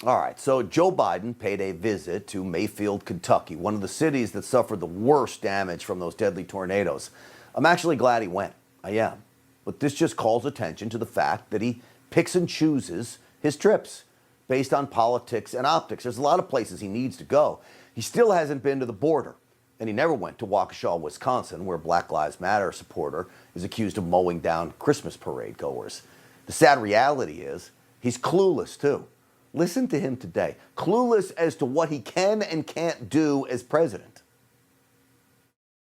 All right, so Joe Biden paid a visit to Mayfield, Kentucky, one of the cities that suffered the worst damage from those deadly tornadoes. I'm actually glad he went. I am. But this just calls attention to the fact that he picks and chooses his trips based on politics and optics. There's a lot of places he needs to go. He still hasn't been to the border, and he never went to Waukesha, Wisconsin, where Black Lives Matter supporter is accused of mowing down Christmas parade goers. The sad reality is he's clueless, too. Listen to him today, clueless as to what he can and can't do as president.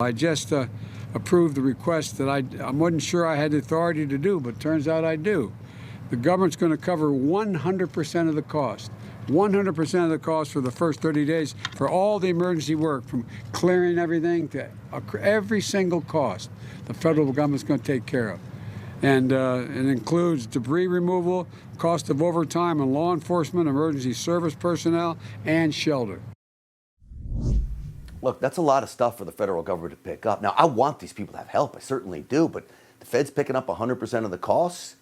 I just approved the request that I wasn't sure I had the authority to do, but turns out I do. The government's going to cover 100% of the cost. 100% of the cost for the first 30 days for all the emergency work, from clearing everything to every single cost the federal government's going to take care of. And it includes debris removal, cost of overtime and law enforcement, emergency service personnel, and shelter. Look, that's a lot of stuff for the federal government to pick up. Now, I want these people to have help. I certainly do. But the Fed's picking up 100% of the costs?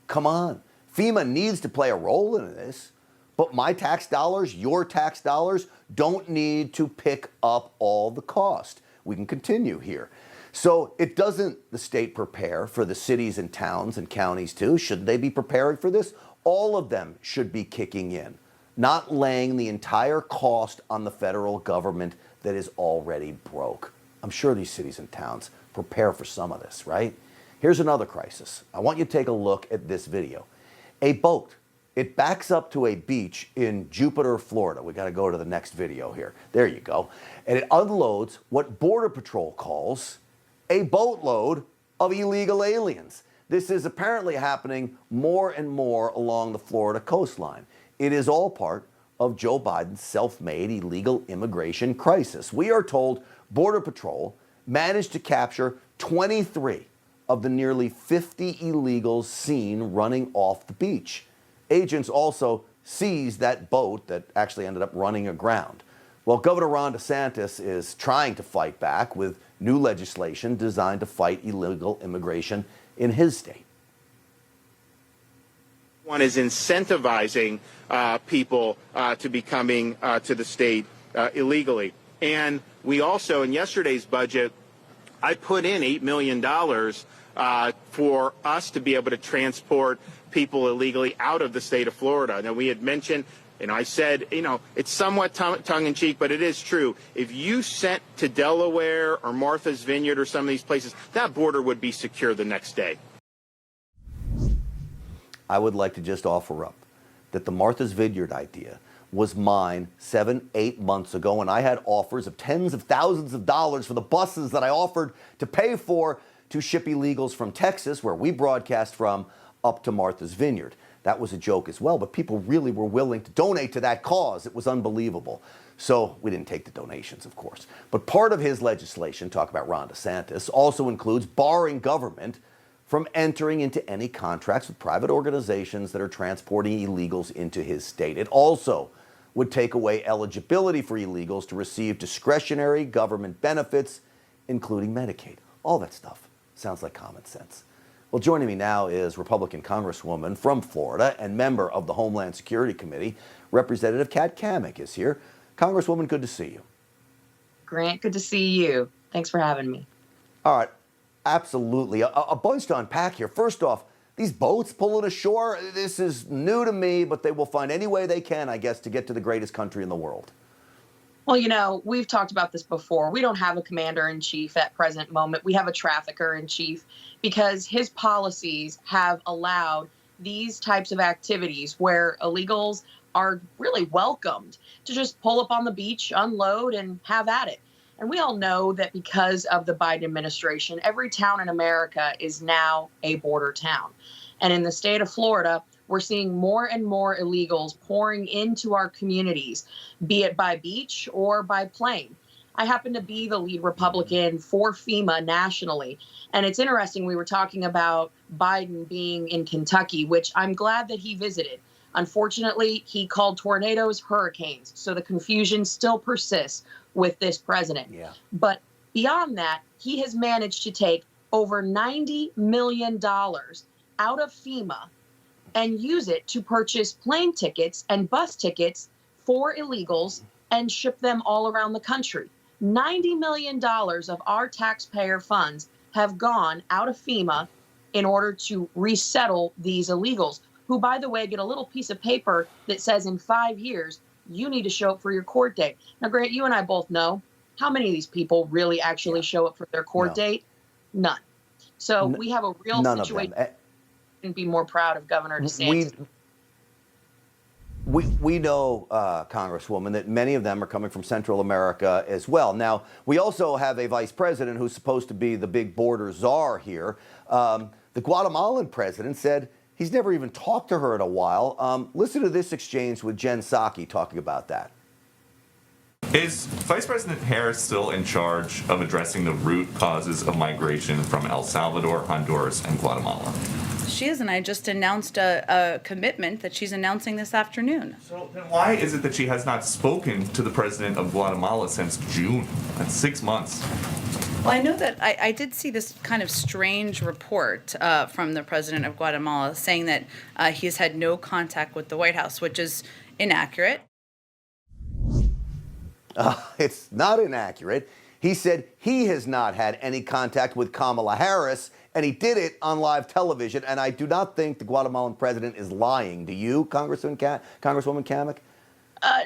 Come on. FEMA needs to play a role in this. But my tax dollars, your tax dollars, don't need to pick up all the cost. We can continue here. So doesn't the state prepare for the cities and towns and counties too? Should they be preparing for this? All of them should be kicking in, not laying the entire cost on the federal government that is already broke. I'm sure these cities and towns prepare for some of this, right? Here's another crisis. I want you to take a look at this video. A boat, it backs up to a beach in Jupiter, Florida. We got to go to the next video here. There you go. And it unloads what Border Patrol calls a boatload of illegal aliens. This is apparently happening more and more along the Florida coastline. It is all part of Joe Biden's self-made illegal immigration crisis. We are told Border Patrol managed to capture 23 of the nearly 50 illegals seen running off the beach. Agents also seized that boat that actually ended up running aground. Well, Governor Ron DeSantis is trying to fight back with new legislation designed to fight illegal immigration in his state. One is incentivizing people to be coming to the state illegally. And we also, in yesterday's budget, I put in $8 million for us to be able to transport people illegally out of the state of Florida. Now, we had mentioned, I said, it's somewhat tongue-in-cheek, but it is true. If you sent to Delaware or Martha's Vineyard or some of these places, that border would be secure the next day. I would like to just offer up that the Martha's Vineyard idea was mine 7-8 months ago, and I had offers of tens of thousands of dollars for the buses that I offered to pay for to ship illegals from Texas, where we broadcast from, up to Martha's Vineyard. That was a joke as well, but people really were willing to donate to that cause. It was unbelievable. So we didn't take the donations, of course. But part of his legislation, talk about Ron DeSantis, also includes barring government from entering into any contracts with private organizations that are transporting illegals into his state. It also would take away eligibility for illegals to receive discretionary government benefits, including Medicaid. All that stuff sounds like common sense. Well, joining me now is Republican Congresswoman from Florida and member of the Homeland Security Committee, Representative Kat Cammack is here. Congresswoman, good to see you. Grant, good to see you. Thanks for having me. All right, absolutely. A bunch to unpack here. First off, these boats pulling ashore, this is new to me, but they will find any way they can, I guess, to get to the greatest country in the world. Well, we've talked about this before. We don't have a commander-in-chief at present moment. We have a trafficker-in-chief because his policies have allowed these types of activities where illegals are really welcomed to just pull up on the beach, unload, and have at it. And we all know that because of the Biden administration, every town in America is now a border town. And in the state of Florida, we're seeing more and more illegals pouring into our communities, be it by beach or by plane. I happen to be the lead Republican for FEMA nationally. And it's interesting, we were talking about Biden being in Kentucky, which I'm glad that he visited. Unfortunately, he called tornadoes hurricanes. So the confusion still persists with this president. Yeah. But beyond that, he has managed to take over $90 million out of FEMA and use it to purchase plane tickets and bus tickets for illegals and ship them all around the country. $90 million of our taxpayer funds have gone out of FEMA in order to resettle these illegals, who, by the way, get a little piece of paper that says in 5 years, you need to show up for your court date. Now, Grant, you and I both know how many of these people really actually show up for their court date? None. So we have a real None situation. of them. And be more proud of Governor DeSantis. We know, Congresswoman, that many of them are coming from Central America as well. Now, we also have a vice president who's supposed to be the big border czar here. The Guatemalan president said he's never even talked to her in a while. Listen to this exchange with Jen Psaki talking about that. Is Vice President Harris still in charge of addressing the root causes of migration from El Salvador, Honduras, and Guatemala? She is, and I just announced a commitment that she's announcing this afternoon. So then why is it that she has not spoken to the president of Guatemala since June? That's 6 months. Well, I know that I did see this kind of strange report from the president of Guatemala saying that he has had no contact with the White House, which is inaccurate. It's not inaccurate. He said he has not had any contact with Kamala Harris, and he did it on live television. And I do not think the Guatemalan president is lying. Do you, Congresswoman Cammack?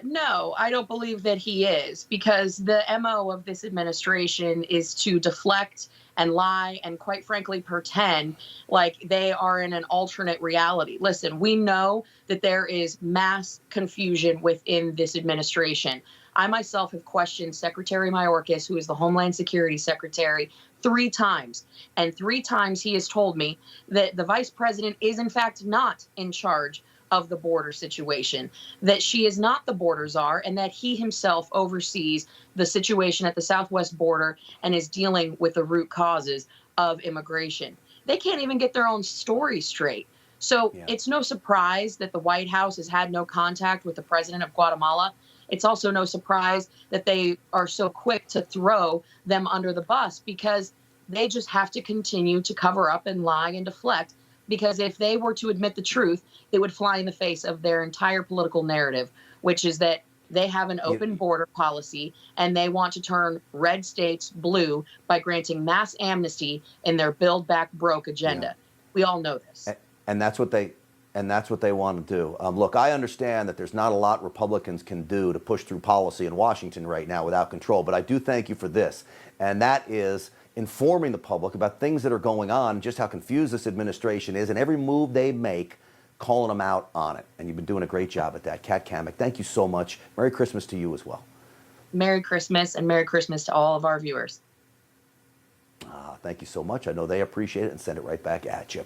No, I don't believe that he is, because the MO of this administration is to deflect and lie and, quite frankly, pretend like they are in an alternate reality. Listen, we know that there is mass confusion within this administration. I myself have questioned Secretary Mayorkas, who is the Homeland Security Secretary, 3 times. And 3 times he has told me that the vice president is, in fact, not in charge of the border situation, that she is not the border czar, and that he himself oversees the situation at the southwest border and is dealing with the root causes of immigration. They can't even get their own story straight. So it's no surprise that the White House has had no contact with the president of Guatemala. It's also no surprise that they are so quick to throw them under the bus, because they just have to continue to cover up and lie and deflect. Because if they were to admit the truth, it would fly in the face of their entire political narrative, which is that they have an open border policy and they want to turn red states blue by granting mass amnesty in their Build Back Broke agenda. We all know this. And that's what they want to do. Look, I understand that there's not a lot Republicans can do to push through policy in Washington right now without control, but I do thank you for this, and that is informing the public about things that are going on, just how confused this administration is, and every move they make, calling them out on it. And you've been doing a great job at that. Kat Cammack, thank you so much. Merry Christmas to you as well. Merry Christmas, and Merry Christmas to all of our viewers. Thank you so much. I know they appreciate it and send it right back at you.